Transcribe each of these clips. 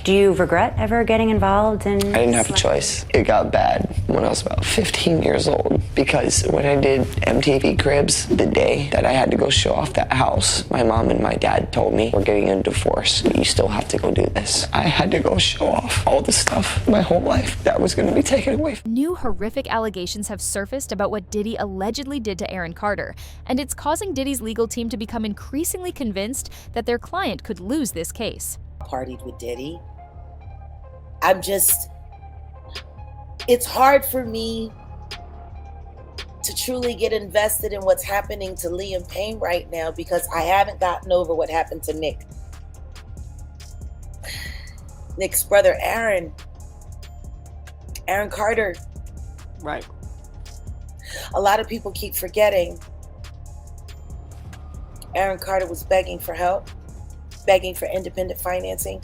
Do you regret ever getting involved in... I didn't have a choice. It got bad when I was about 15 years old because when I did MTV Cribs, the day that I had to go show off that house, my mom and my dad told me, we're getting a divorce, but you still have to go do this. I had to go show off all the stuff my whole life that was going to be taken away. New horrific allegations have surfaced about what Diddy allegedly did to Aaron Carter, and it's causing Diddy's legal team to become increasingly convinced that their client could lose this case. Partied with Diddy. It's hard for me to truly get invested in what's happening to Liam Payne right now because I haven't gotten over what happened to Nick. Nick's brother, Aaron Carter. Right. A lot of people keep forgetting Aaron Carter was begging for help, begging for independent financing,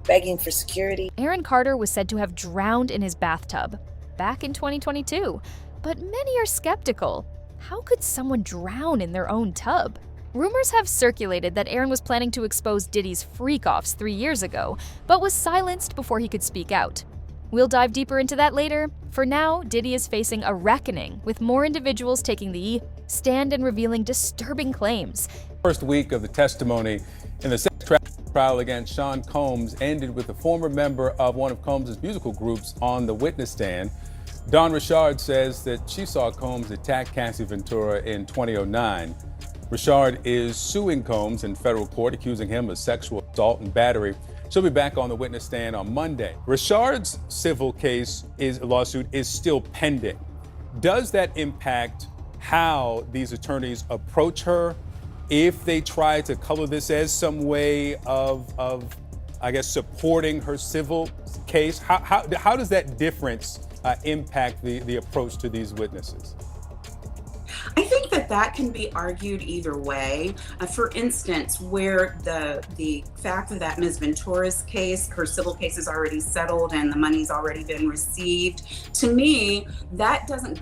begging for security. Aaron Carter was said to have drowned in his bathtub back in 2022, but many are skeptical. How could someone drown in their own tub? Rumors have circulated that Aaron was planning to expose Diddy's freak-offs 3 years ago, but was silenced before he could speak out. We'll dive deeper into that later. For now, Diddy is facing a reckoning, with more individuals taking the stand and revealing disturbing claims. First week of the testimony in the sex trafficking trial against Sean Combs ended with a former member of one of Combs' musical groups on the witness stand. Dawn Richard says that she saw Combs attack Cassie Ventura in 2009. Richard is suing Combs in federal court, accusing him of sexual assault and battery. She'll be back on the witness stand on Monday. Richard's civil lawsuit is still pending. Does that impact how these attorneys approach her if they try to color this as some way of I guess, supporting her civil case? How does that difference impact the approach to these witnesses? I think that can be argued either way. For instance, where the fact that Ms. Ventura's case, her civil case is already settled and the money's already been received, to me, that doesn't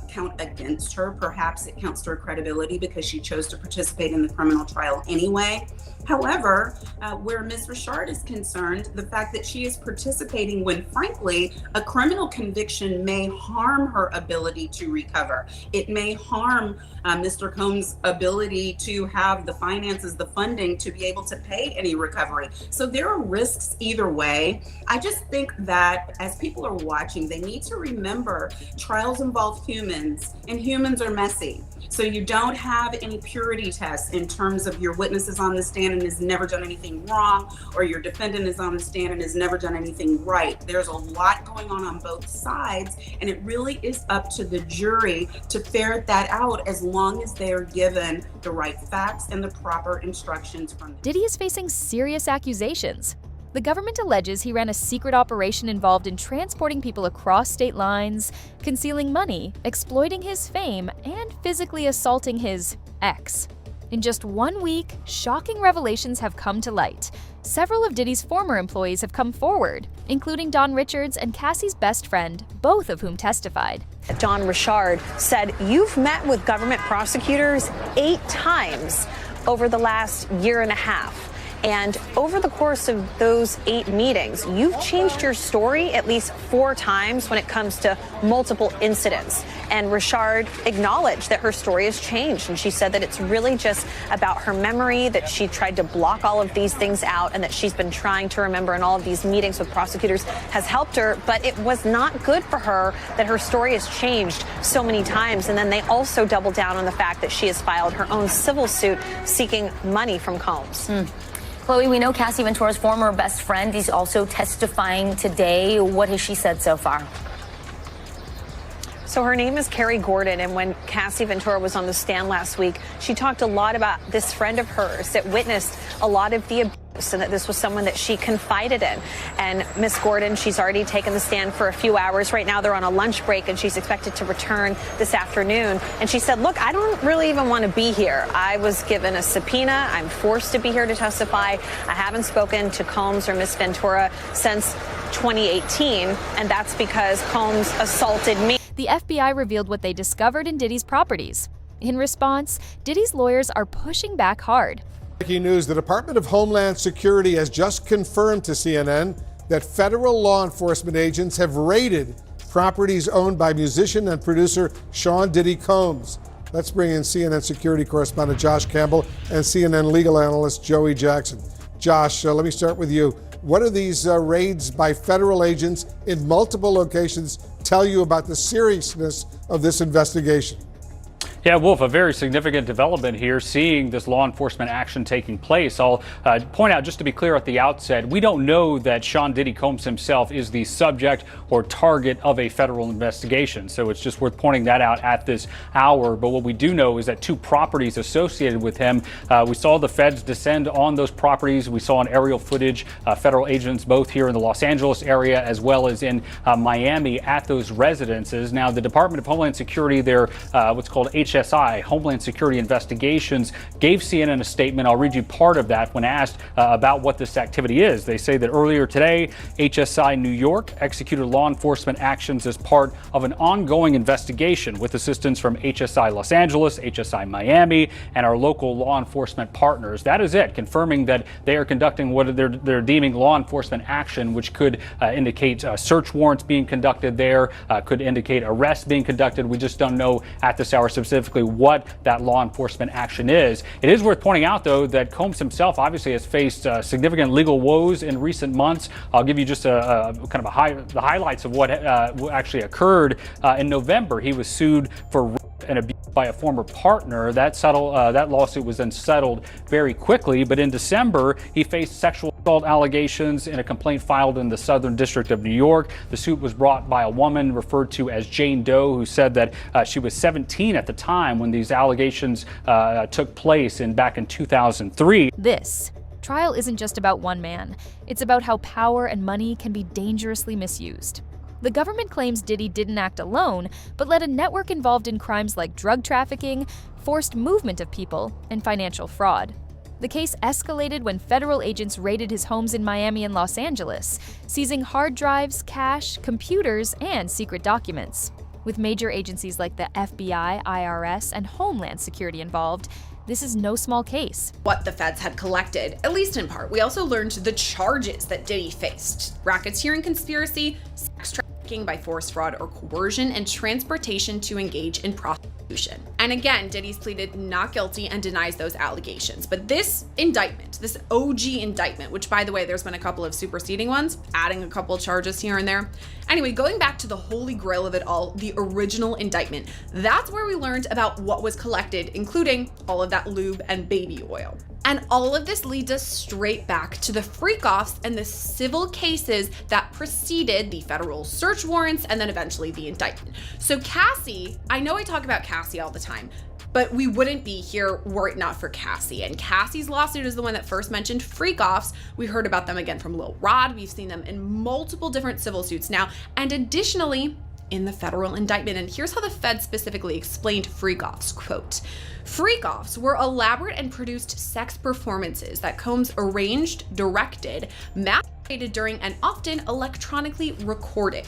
count against her. Perhaps it counts to her credibility because she chose to participate in the criminal trial anyway. However, where Ms. Richard is concerned, the fact that she is participating when, frankly, a criminal conviction may harm her ability to recover. It may harm Mr. Combs' ability to have the finances, the funding to be able to pay any recovery. So there are risks either way. I just think that as people are watching, they need to remember trials involve humans and humans are messy. So you don't have any purity tests in terms of your witness is on the stand and has never done anything wrong, or your defendant is on the stand and has never done anything right. There's a lot going on both sides, and it really is up to the jury to ferret that out as long as they are given the right facts and the proper instructions from them. Diddy is facing serious accusations. The government alleges he ran a secret operation involved in transporting people across state lines, concealing money, exploiting his fame, and physically assaulting his ex. In just 1 week, shocking revelations have come to light. Several of Diddy's former employees have come forward, including Dawn Richards and Cassie's best friend, both of whom testified. Dawn Richard said, "You've met with government prosecutors 8 times over the last year and a half. And over the course of those 8 meetings, you've changed your story at least 4 times when it comes to multiple incidents." And Richard acknowledged that her story has changed. And she said that it's really just about her memory, that she tried to block all of these things out, and that she's been trying to remember, and all of these meetings with prosecutors has helped her. But it was not good for her that her story has changed so many times. And then they also doubled down on the fact that she has filed her own civil suit seeking money from Combs. Chloe, we know Cassie Ventura's former best friend is also testifying today. What has she said so far? So her name is Carrie Gordon, and when Cassie Ventura was on the stand last week, she talked a lot about this friend of hers that witnessed a lot of the abuse, and that this was someone that she confided in. And Miss Gordon, she's already taken the stand for a few hours. Right now they're on a lunch break, and she's expected to return this afternoon. And she said, "Look, I don't really even want to be here. I was given a subpoena. I'm forced to be here to testify. I haven't spoken to Combs or Miss Ventura since 2018, and that's because Combs assaulted me." The FBI revealed what they discovered in Diddy's properties. In response, Diddy's lawyers are pushing back hard. Breaking news, the Department of Homeland Security has just confirmed to CNN that federal law enforcement agents have raided properties owned by musician and producer Sean Diddy Combs. Let's bring in CNN security correspondent Josh Campbell and CNN legal analyst Joey Jackson. Josh, let me start with you. What do these raids by federal agents in multiple locations tell you about the seriousness of this investigation? Yeah, Wolf, a very significant development here, seeing this law enforcement action taking place. I'll point out, just to be clear at the outset, we don't know that Sean Diddy Combs himself is the subject or target of a federal investigation. So it's just worth pointing that out at this hour. But what we do know is that two properties associated with him, we saw the feds descend on those properties. We saw on aerial footage, federal agents both here in the Los Angeles area as well as in Miami at those residences. Now, the Department of Homeland Security, their what's called HSI, Homeland Security Investigations, gave CNN a statement. I'll read you part of that when asked about what this activity is. They say that earlier today, HSI New York executed law enforcement actions as part of an ongoing investigation with assistance from HSI Los Angeles, HSI Miami, and our local law enforcement partners. That is it, confirming that they are conducting what they're deeming law enforcement action, which could indicate search warrants being conducted there, could indicate arrests being conducted. We just don't know at this hour specifically what that law enforcement action is. It is worth pointing out, though, that Combs himself obviously has faced significant legal woes in recent months. I'll give you just a kind of the highlights of what actually occurred. In November, he was sued for rape and abuse by a former partner. That lawsuit was then settled very quickly. But in December, he faced sexual assault allegations in a complaint filed in the Southern District of New York. The suit was brought by a woman referred to as Jane Doe, who said that she was 17 at the time when these allegations took place back in 2003. This trial isn't just about one man. It's about how power and money can be dangerously misused. The government claims Diddy didn't act alone, but led a network involved in crimes like drug trafficking, forced movement of people, and financial fraud. The case escalated when federal agents raided his homes in Miami and Los Angeles, seizing hard drives, cash, computers, and secret documents. With major agencies like the FBI, IRS, and Homeland Security involved, this is no small case. What the feds had collected, at least in part. We also learned the charges that Diddy faced: racketeering conspiracy, sex trafficking by force, fraud, or coercion, and transportation to engage in prostitution. And again, Diddy's pleaded not guilty and denies those allegations. But this indictment, this OG indictment, which by the way, there's been a couple of superseding ones, adding a couple of charges here and there. Anyway, going back to the holy grail of it all, the original indictment, that's where we learned about what was collected, including all of that lube and baby oil. And all of this leads us straight back to the freak-offs and the civil cases that preceded the federal search warrants and then eventually the indictment. So Cassie, I know I talk about Cassie all the time, but we wouldn't be here were it not for Cassie. And Cassie's lawsuit is the one that first mentioned freak-offs. We heard about them again from Lil Rod. We've seen them in multiple different civil suits now. And additionally, in the federal indictment. And here's how the Fed specifically explained freak-offs, quote, "Freak-offs were elaborate and produced sex performances that Combs arranged, directed, masturbated during, and often electronically recorded."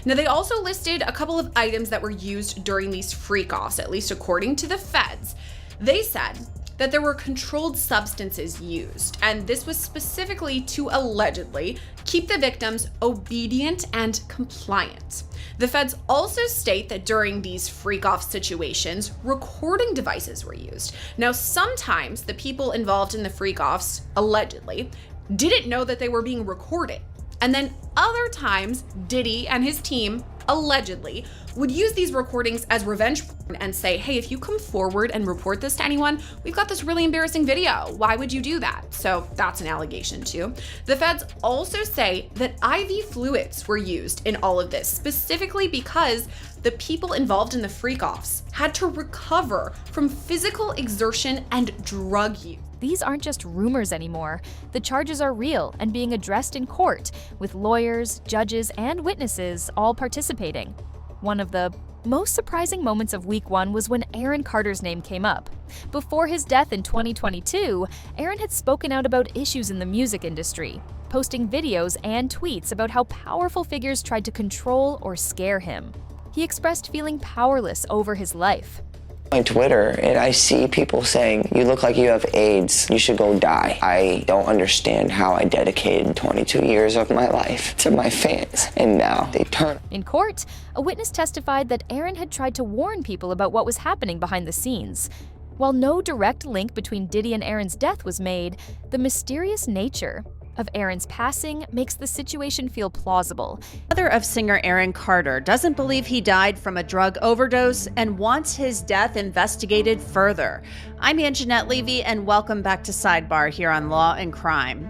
Now, they also listed a couple of items that were used during these freak-offs, at least according to the feds. They said that there were controlled substances used, and this was specifically to allegedly keep the victims obedient and compliant. The feds also state that during these freak-off situations, recording devices were used. Now, sometimes the people involved in the freak-offs, allegedly, didn't know that they were being recorded. And then other times, Diddy and his team, allegedly, would use these recordings as revenge porn and say, hey, if you come forward and report this to anyone, we've got this really embarrassing video. Why would you do that? So that's an allegation too. The feds also say that IV fluids were used in all of this, specifically because the people involved in the freak-offs had to recover from physical exertion and drug use. These aren't just rumors anymore. The charges are real and being addressed in court, with lawyers, judges, and witnesses all participating. One of the most surprising moments of week one was when Aaron Carter's name came up. Before his death in 2022, Aaron had spoken out about issues in the music industry, posting videos and tweets about how powerful figures tried to control or scare him. He expressed feeling powerless over his life. my Twitter and I see people saying, you look like you have AIDS, you should go die. I don't understand how I dedicated 22 years of my life to my fans, and now they turn. In court, a witness testified that Aaron had tried to warn people about what was happening behind the scenes. While no direct link between Diddy and Aaron's death was made, the mysterious nature of Aaron's passing makes the situation feel plausible. Mother of singer Aaron Carter doesn't believe he died from a drug overdose and wants his death investigated further. I'm Anjanette Levy, and welcome back to Sidebar here on Law and Crime.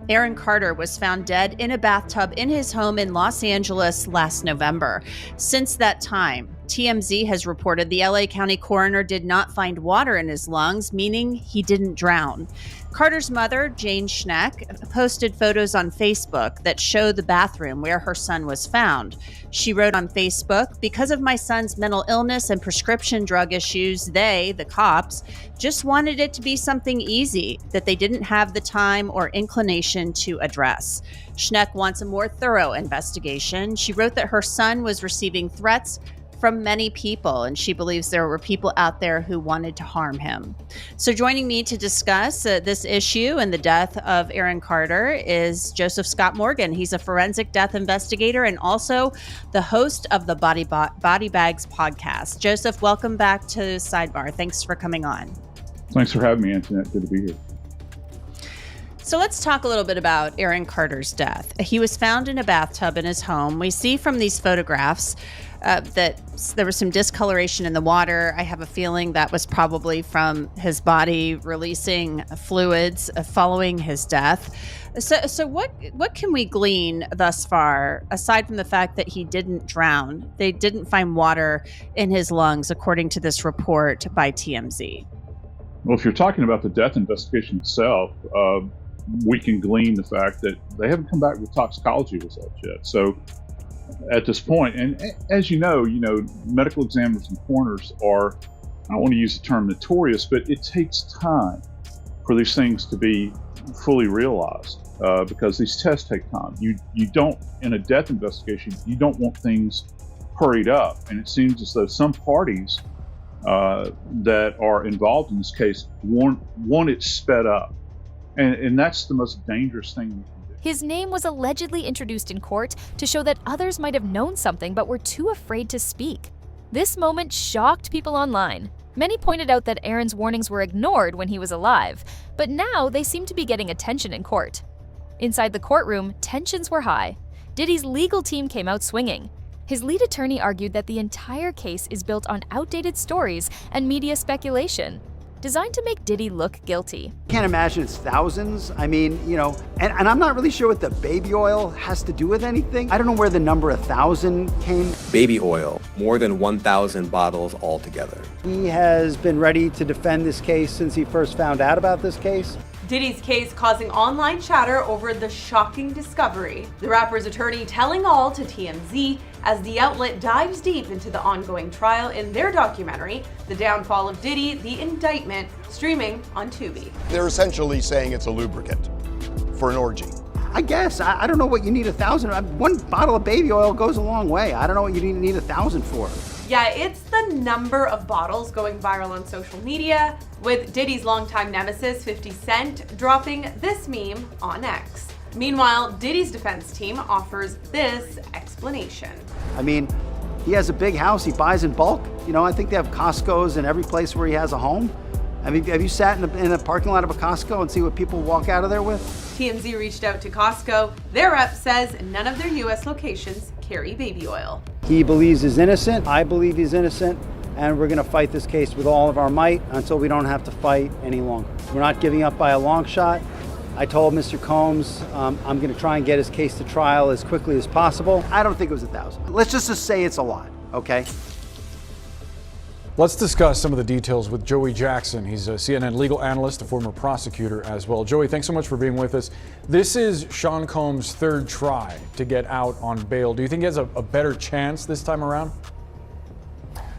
Aaron Carter was found dead in a bathtub in his home in Los Angeles last November. Since that time, TMZ has reported the LA County coroner did not find water in his lungs, meaning he didn't drown. Carter's mother, Jane Schneck, posted photos on Facebook that show the bathroom where her son was found. She wrote on Facebook, "Because of my son's mental illness and prescription drug issues, they, the cops, just wanted it to be something easy that they didn't have the time or inclination to address." Schneck wants a more thorough investigation. She wrote that her son was receiving threats from many people, and she believes there were people out there who wanted to harm him. So joining me to discuss this issue and the death of Aaron Carter is Joseph Scott Morgan. He's a forensic death investigator and also the host of the Body Bags podcast. Joseph, welcome back to Sidebar. Thanks for coming on. Thanks for having me, Antoinette. Good to be here. So let's talk a little bit about Aaron Carter's death. He was found in a bathtub in his home. We see from these photographs that there was some discoloration in the water. I have a feeling that was probably from his body releasing fluids following his death. So what can we glean thus far, aside from the fact that he didn't drown? They didn't find water in his lungs, according to this report by TMZ. Well, if you're talking about the death investigation itself, we can glean the fact that they haven't come back with toxicology results yet. So at this point, and as you know, medical examiners and coroners are, I don't want to use the term notorious, but it takes time for these things to be fully realized because these tests take time. You don't, in a death investigation, you don't want things hurried up. And it seems as though some parties that are involved in this case want it sped up. And that's the most dangerous thing we can do. His name was allegedly introduced in court to show that others might have known something but were too afraid to speak. This moment shocked people online. Many pointed out that Aaron's warnings were ignored when he was alive, but now they seem to be getting attention in court. Inside the courtroom, tensions were high. Diddy's legal team came out swinging. His lead attorney argued that the entire case is built on outdated stories and media speculation, designed to make Diddy look guilty. Can't imagine it's thousands. I mean, and I'm not really sure what the baby oil has to do with anything. I don't know where the number 1,000 came. Baby oil, more than 1,000 bottles altogether. He has been ready to defend this case since he first found out about this case. Diddy's case causing online chatter over the shocking discovery. The rapper's attorney telling all to TMZ as the outlet dives deep into the ongoing trial in their documentary, The Downfall of Diddy, The Indictment, streaming on Tubi. They're essentially saying it's a lubricant for an orgy. I guess. I don't know what you need 1,000. One bottle of baby oil goes a long way. I don't know what you need 1,000 for. Yeah, it's the number of bottles going viral on social media, with Diddy's longtime nemesis, 50 Cent, dropping this meme on X. Meanwhile, Diddy's defense team offers this explanation. I mean, he has a big house. He buys in bulk. I think they have Costco's in every place where he has a home. I mean, have you sat in a parking lot of a Costco and see what people walk out of there with? TMZ reached out to Costco. Their rep says none of their U.S. locations carry baby oil. He believes he's innocent. I believe he's innocent. And we're going to fight this case with all of our might until we don't have to fight any longer. We're not giving up by a long shot. I told Mr. Combs I'm going to try and get his case to trial as quickly as possible. I don't think it was 1,000. Let's just say it's a lot, okay? Let's discuss some of the details with Joey Jackson. He's a CNN legal analyst, a former prosecutor as well. Joey, thanks so much for being with us. This is Sean Combs' third try to get out on bail. Do you think he has a better chance this time around?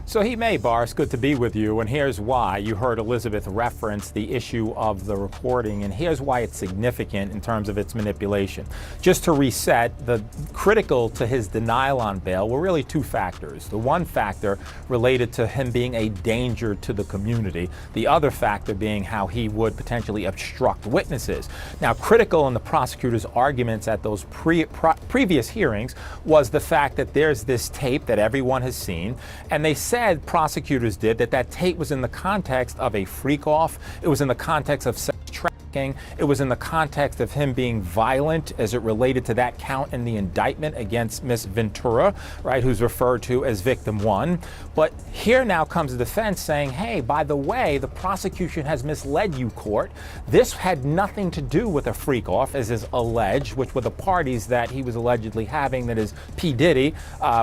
So he may, Boris. Good to be with you. And here's why. You heard Elizabeth reference the issue of the recording, and here's why it's significant in terms of its manipulation. Just to reset, the critical to his denial on bail were really two factors. The one factor related to him being a danger to the community. The other factor being how he would potentially obstruct witnesses. Now, critical in the prosecutor's arguments at those previous hearings was the fact that there's this tape that everyone has seen, and they said, prosecutors did, that tape was in the context of a freak-off. It was in the context of sex trafficking. It was in the context of him being violent as it related to that count in the indictment against Miss Ventura, right, who's referred to as victim one. But here now comes the defense saying, hey, by the way, the prosecution has misled you, court. This had nothing to do with a freak-off, as is alleged, which were the parties that he was allegedly having, that is P. Diddy,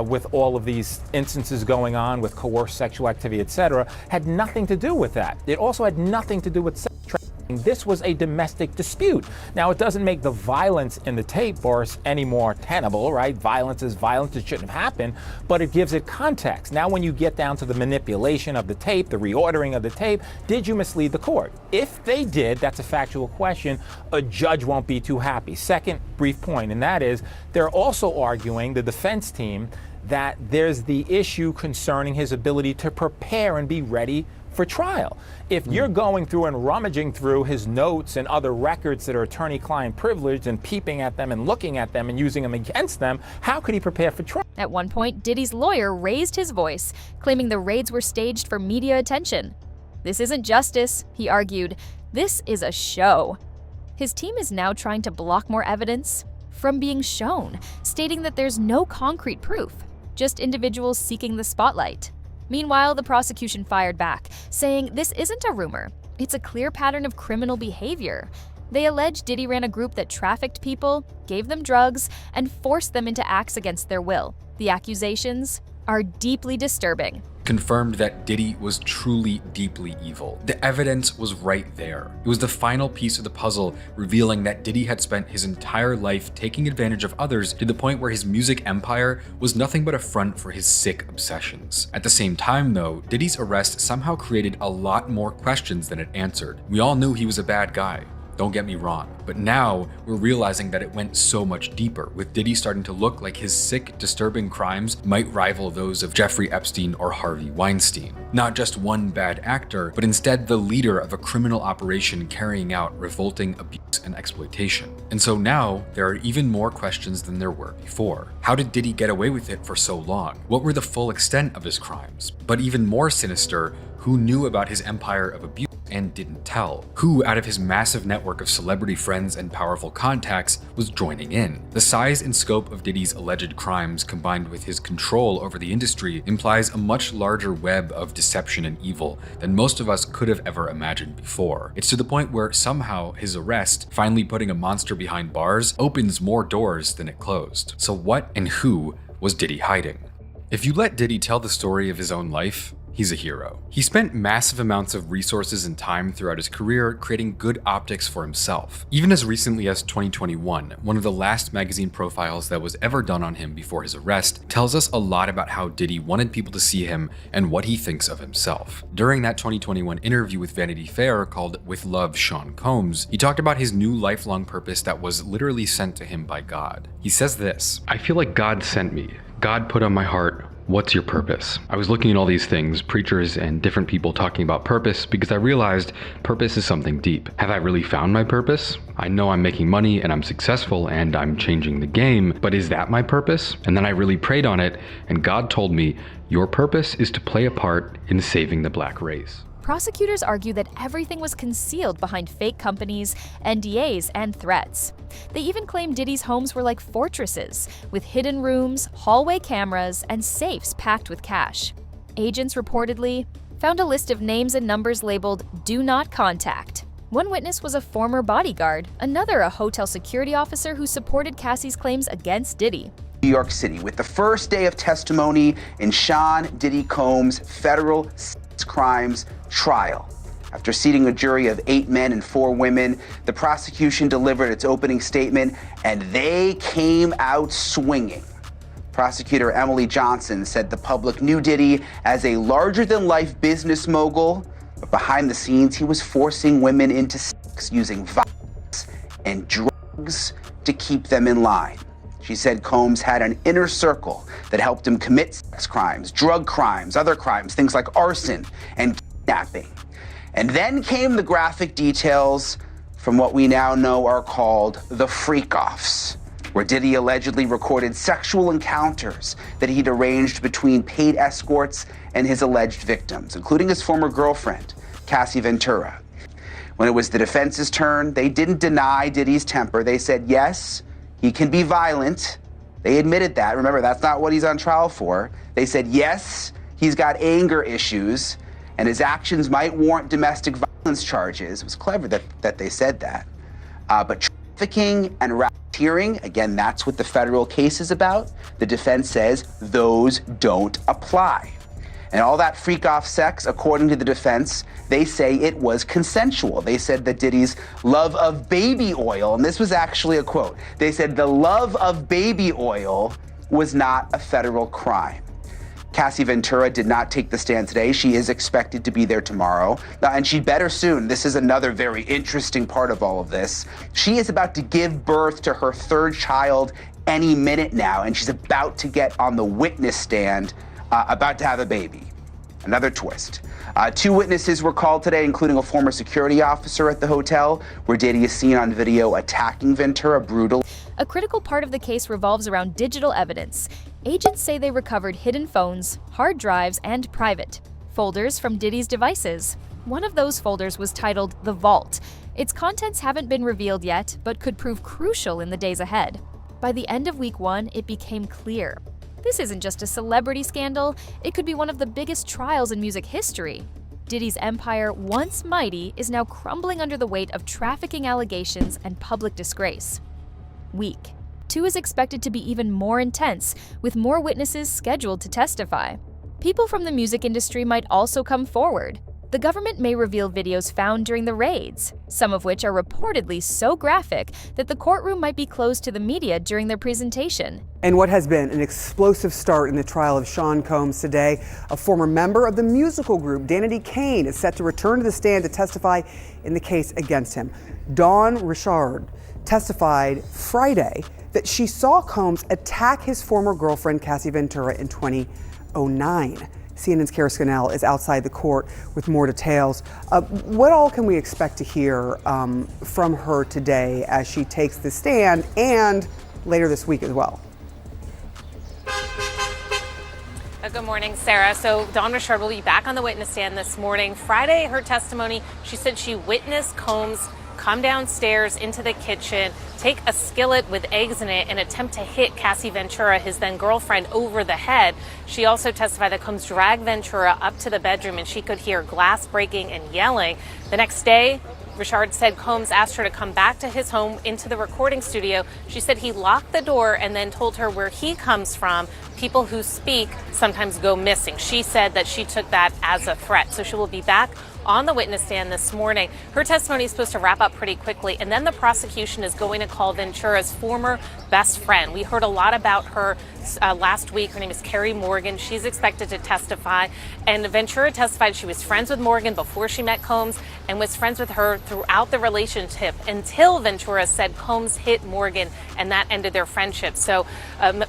with all of these instances going on with coerced sexual activity, etc., had nothing to do with that. It also had nothing to do with sex trafficking. This was a domestic dispute. Now, it doesn't make the violence in the tape, Boris, any more tenable, right? Violence is violence. It shouldn't have happened, but it gives it context. Now, when you get down to the manipulation of the tape, the reordering of the tape, did you mislead the court? If they did, that's a factual question. A judge won't be too happy. Second brief point, and that is they're also arguing, the defense team, that there's the issue concerning his ability to prepare and be ready for trial. If you're going through and rummaging through his notes and other records that are attorney-client privileged and peeping at them and looking at them and using them against them, how could he prepare for trial? At one point, Diddy's lawyer raised his voice, claiming the raids were staged for media attention. This isn't justice, he argued. This is a show. His team is now trying to block more evidence from being shown, stating that there's no concrete proof, just individuals seeking the spotlight. Meanwhile, the prosecution fired back, saying this isn't a rumor. It's a clear pattern of criminal behavior. They allege Diddy ran a group that trafficked people, gave them drugs, and forced them into acts against their will. The accusations are deeply disturbing. Confirmed that Diddy was truly deeply evil. The evidence was right there. It was the final piece of the puzzle, revealing that Diddy had spent his entire life taking advantage of others to the point where his music empire was nothing but a front for his sick obsessions. At the same time though, Diddy's arrest somehow created a lot more questions than it answered. We all knew he was a bad guy. Don't get me wrong, but now we're realizing that it went so much deeper, with Diddy starting to look like his sick, disturbing crimes might rival those of Jeffrey Epstein or Harvey Weinstein. Not just one bad actor, but instead the leader of a criminal operation carrying out revolting abuse and exploitation. And so now, there are even more questions than there were before. How did Diddy get away with it for so long? What were the full extent of his crimes? But even more sinister, who knew about his empire of abuse and didn't tell? Who, out of his massive network of celebrity friends and powerful contacts, was joining in? The size and scope of Diddy's alleged crimes, combined with his control over the industry, implies a much larger web of deception and evil than most of us could have ever imagined before. It's to the point where somehow his arrest, finally putting a monster behind bars, opens more doors than it closed. So what and who was Diddy hiding? If you let Diddy tell the story of his own life, he's a hero. He spent massive amounts of resources and time throughout his career creating good optics for himself. Even as recently as 2021, one of the last magazine profiles that was ever done on him before his arrest tells us a lot about how Diddy wanted people to see him and what he thinks of himself. During that 2021 interview with Vanity Fair called With Love, Sean Combs, he talked about his new lifelong purpose that was literally sent to him by God. He says this: "I feel like God sent me. God put on my heart, what's your purpose? I was looking at all these things, preachers and different people talking about purpose, because I realized purpose is something deep. Have I really found my purpose? I know I'm making money and I'm successful and I'm changing the game, but is that my purpose? And then I really prayed on it, and God told me, your purpose is to play a part in saving the black race." Prosecutors argue that everything was concealed behind fake companies, NDAs, and threats. They even claim Diddy's homes were like fortresses, with hidden rooms, hallway cameras, and safes packed with cash. Agents reportedly found a list of names and numbers labeled "Do Not Contact." One witness was a former bodyguard, another a hotel security officer who supported Cassie's claims against Diddy. New York City, with the first day of testimony in Sean Diddy Combs' federal crimes trial. After seating a jury of 8 men and 4 women, the prosecution delivered its opening statement, and they came out swinging. Prosecutor Emily Johnson said the public knew Diddy as a larger-than-life business mogul, but behind the scenes, he was forcing women into sex using violence and drugs to keep them in line. She said Combs had an inner circle that helped him commit sex crimes, drug crimes, other crimes, things like arson and kidnapping. And then came the graphic details from what we now know are called the freak-offs, where Diddy allegedly recorded sexual encounters that he'd arranged between paid escorts and his alleged victims, including his former girlfriend, Cassie Ventura. When it was the defense's turn, they didn't deny Diddy's temper. They said, yes, he can be violent. They admitted that. Remember, that's not what he's on trial for. They said, yes, he's got anger issues, and his actions might warrant domestic violence charges. It was clever that they said that. But trafficking and racketeering, again, that's what the federal case is about. The defense says those don't apply. And all that freak-off sex, according to the defense, they say it was consensual. They said that Diddy's love of baby oil, and this was actually a quote, they said the love of baby oil was not a federal crime. Cassie Ventura did not take the stand today. She is expected to be there tomorrow, and she better soon. This is another very interesting part of all of this. She is about to give birth to her third child any minute now, and she's about to get on the witness stand, about to have a baby. Another twist. 2 witnesses were called today, including a former security officer at the hotel, where Diddy is seen on video attacking Ventura brutally. A critical part of the case revolves around digital evidence. Agents say they recovered hidden phones, hard drives, and private folders from Diddy's devices. One of those folders was titled The Vault. Its contents haven't been revealed yet, but could prove crucial in the days ahead. By the end of week 1, it became clear. This isn't just a celebrity scandal, it could be one of the biggest trials in music history. Diddy's empire, once mighty, is now crumbling under the weight of trafficking allegations and public disgrace. Week 2 is expected to be even more intense, with more witnesses scheduled to testify. People from the music industry might also come forward. The government may reveal videos found during the raids, some of which are reportedly so graphic that the courtroom might be closed to the media during their presentation. And what has been an explosive start in the trial of Sean Combs today, a former member of the musical group Diddy Kane is set to return to the stand to testify in the case against him. Dawn Richard testified Friday that she saw Combs attack his former girlfriend Cassie Ventura in 2009. CNN's Kara Scannell is outside the court with more details. What all can we expect to hear from her today as she takes the stand and later this week as well? Good morning, Sarah. So Dawn Richard will be back on the witness stand this morning. Friday, her testimony, she said she witnessed Combs come downstairs into the kitchen, take a skillet with eggs in it, and attempt to hit Cassie Ventura, his then girlfriend, over the head. She also testified that Combs dragged Ventura up to the bedroom and she could hear glass breaking and yelling. The next day, Richard said Combs asked her to come back to his home into the recording studio. She said he locked the door and then told her where he comes from. People who speak sometimes go missing. She said that she took that as a threat. So she will be back on the witness stand this morning. Her testimony is supposed to wrap up pretty quickly, and then the prosecution is going to call Ventura's former best friend. We heard a lot about her last week. Her name is Carrie Morgan. She's expected to testify, and Ventura testified she was friends with Morgan before she met Combs and was friends with her throughout the relationship until Ventura said Combs hit Morgan, and that ended their friendship. So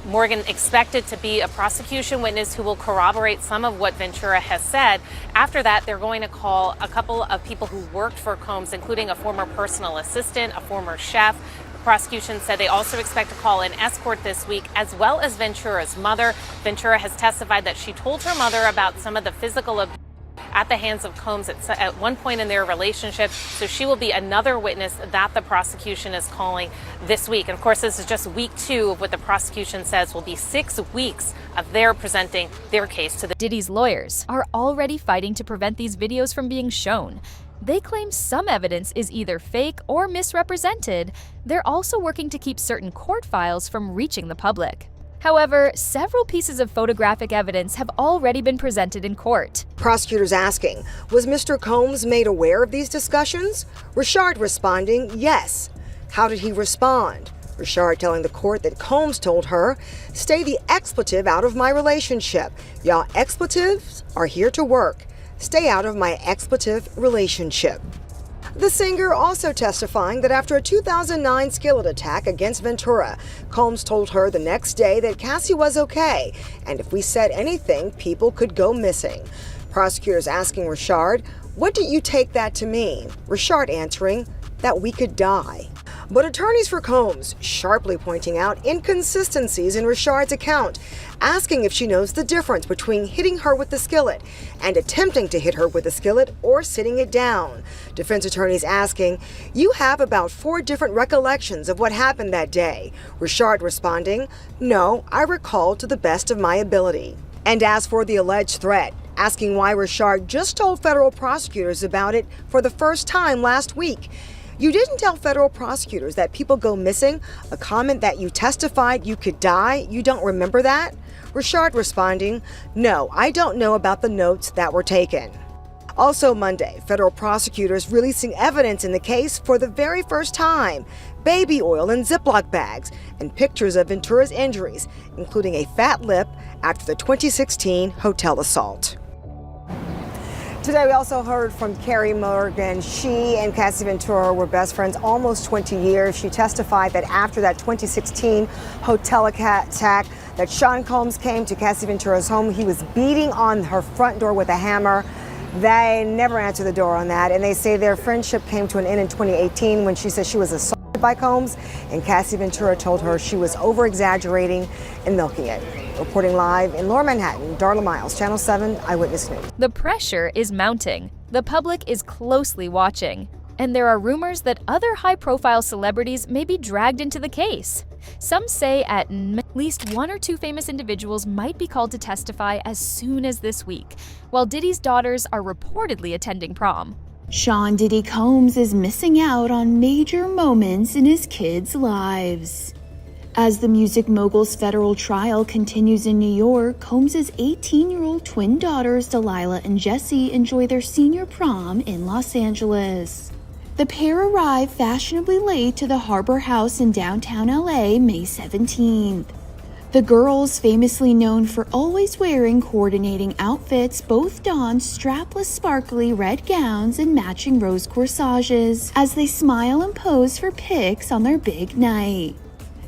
Morgan expected to be a prosecution witness who will corroborate some of what Ventura has said. After that, they're going to call a couple of people who worked for Combs, including a former personal assistant, a former chef. The prosecution said they also expect to call an escort this week, as well as Ventura's mother. Ventura has testified that she told her mother about some of the physical abuse at the hands of Combs at one point in their relationship. So she will be another witness that the prosecution is calling this week. And of course, this is just week 2 of what the prosecution says will be 6 weeks of their presenting their case to the Diddy's lawyers are already fighting to prevent these videos from being shown. They claim some evidence is either fake or misrepresented. They're also working to keep certain court files from reaching the public. However, several pieces of photographic evidence have already been presented in court. Prosecutors asking, was Mr. Combs made aware of these discussions? Richard responding, yes. How did he respond? Richard telling the court that Combs told her, "Stay the expletive out of my relationship. Y'all expletives are here to work. Stay out of my expletive relationship." The singer also testifying that after a 2009 skillet attack against Ventura, Combs told her the next day that Cassie was okay, and if we said anything, people could go missing. Prosecutors asking Richard, "What do you take that to mean?" Richard answering, "That we could die." But attorneys for Combs sharply pointing out inconsistencies in Richard's account, asking if she knows the difference between hitting her with the skillet and attempting to hit her with the skillet or sitting it down. Defense attorneys asking, "You have about 4 different recollections of what happened that day." Richard responding, "No, I recall to the best of my ability." And as for the alleged threat, asking why Richard just told federal prosecutors about it for the first time last week. "You didn't tell federal prosecutors that people go missing, a comment that you testified you could die, you don't remember that?" Richard responding, "No, I don't know about the notes that were taken." Also Monday, federal prosecutors releasing evidence in the case for the very first time. Baby oil in Ziploc bags and pictures of Ventura's injuries, including a fat lip after the 2016 hotel assault. Today, we also heard from Carrie Morgan. She and Cassie Ventura were best friends almost 20 years. She testified that after that 2016 hotel attack, that Sean Combs came to Cassie Ventura's home. He was beating on her front door with a hammer. They never answered the door on that, and they say their friendship came to an end in 2018 when she said she was assaulted by Combs, and Cassie Ventura told her she was over-exaggerating and milking it. Reporting live in Lower Manhattan, Darla Miles, Channel 7 Eyewitness News. The pressure is mounting. The public is closely watching. And there are rumors that other high-profile celebrities may be dragged into the case. Some say at least 1 or 2 famous individuals might be called to testify as soon as this week, while Diddy's daughters are reportedly attending prom. Sean Diddy Combs is missing out on major moments in his kids' lives. As the music mogul's federal trial continues in New York, Combs' 18-year-old twin daughters Delilah and Jessie enjoy their senior prom in Los Angeles. The pair arrive fashionably late to the Harbor House in downtown LA May 17th. The girls, famously known for always wearing coordinating outfits, both don strapless sparkly red gowns and matching rose corsages as they smile and pose for pics on their big night.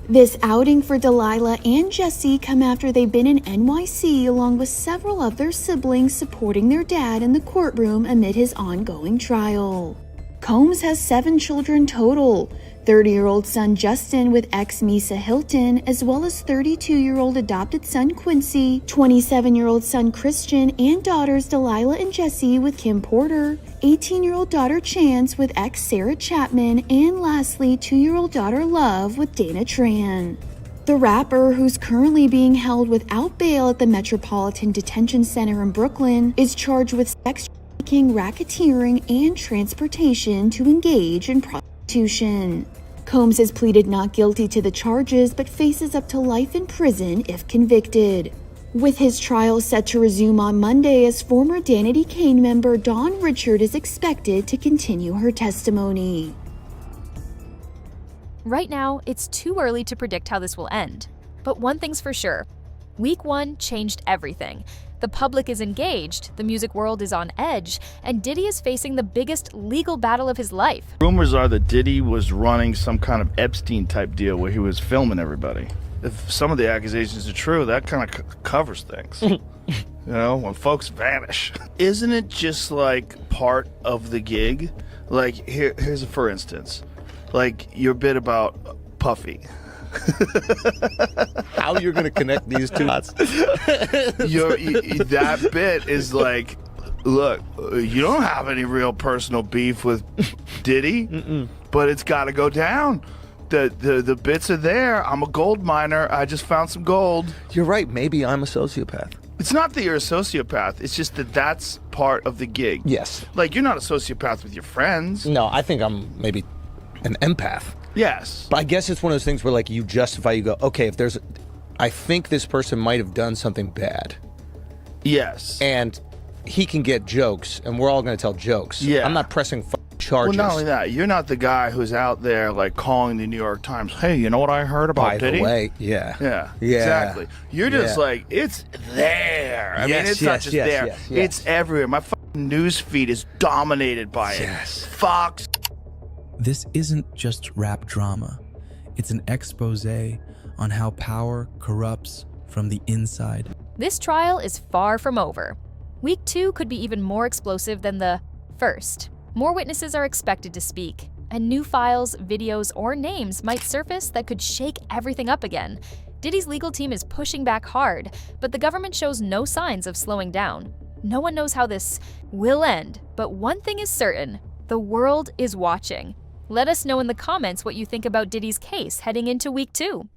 This outing for Delilah and Jessie come after they've been in NYC along with several of their siblings supporting their dad in the courtroom amid his ongoing trial. Combs has 7 children total, 30-year-old son Justin with ex-Misa Hilton, as well as 32-year-old adopted son Quincy, 27-year-old son Christian, and daughters Delilah and Jessie with Kim Porter, 18-year-old daughter Chance with ex-Sarah Chapman, and lastly, 2-year-old daughter Love with Dana Tran. The rapper, who's currently being held without bail at the Metropolitan Detention Center in Brooklyn, is charged with sex trafficking, racketeering, and transportation to engage in prostitution. Combs has pleaded not guilty to the charges but faces up to life in prison if convicted. With his trial set to resume on Monday, as former Danity Kane member Dawn Richard is expected to continue her testimony. Right now, it's too early to predict how this will end. But one thing's for sure. Week 1 changed everything. The public is engaged, the music world is on edge, and Diddy is facing the biggest legal battle of his life. Rumors are that Diddy was running some kind of Epstein-type deal where he was filming everybody. If some of the accusations are true, that kind of covers things. You know, when folks vanish. Isn't it just like part of the gig? Like, here's a for instance. Like your bit about Puffy. How you're going to connect these two dots? That bit is like, look, you don't have any real personal beef with Diddy, but it's got to go down. The bits are there. I'm a gold miner. I just found some gold. You're right. Maybe I'm a sociopath. It's not that you're a sociopath. It's just that that's part of the gig. Yes. Like, you're not a sociopath with your friends. No, I think I'm maybe an empath. Yes. But I guess it's one of those things where, like, you justify, you go, okay, if there's, I think this person might have done something bad. Yes. And he can get jokes, and we're all going to tell jokes. Yeah. I'm not pressing charges. Well, not only that, you're not the guy who's out there like calling the New York Times, hey, you know what I heard about By Diddy? the way, yeah. Yeah, Yeah. exactly. You're just Yeah. like, it's there. I mean, Yes, it's not yes, just yes, there. yes, yes. It's everywhere. My fucking news feed is dominated by it. Fox. This isn't just rap drama. It's an expose on how power corrupts from the inside. This trial is far from over. Week 2 could be even more explosive than the first. More witnesses are expected to speak, and new files, videos, or names might surface that could shake everything up again. Diddy's legal team is pushing back hard, but the government shows no signs of slowing down. No one knows how this will end, but one thing is certain: the world is watching. Let us know in the comments what you think about Diddy's case heading into week 2.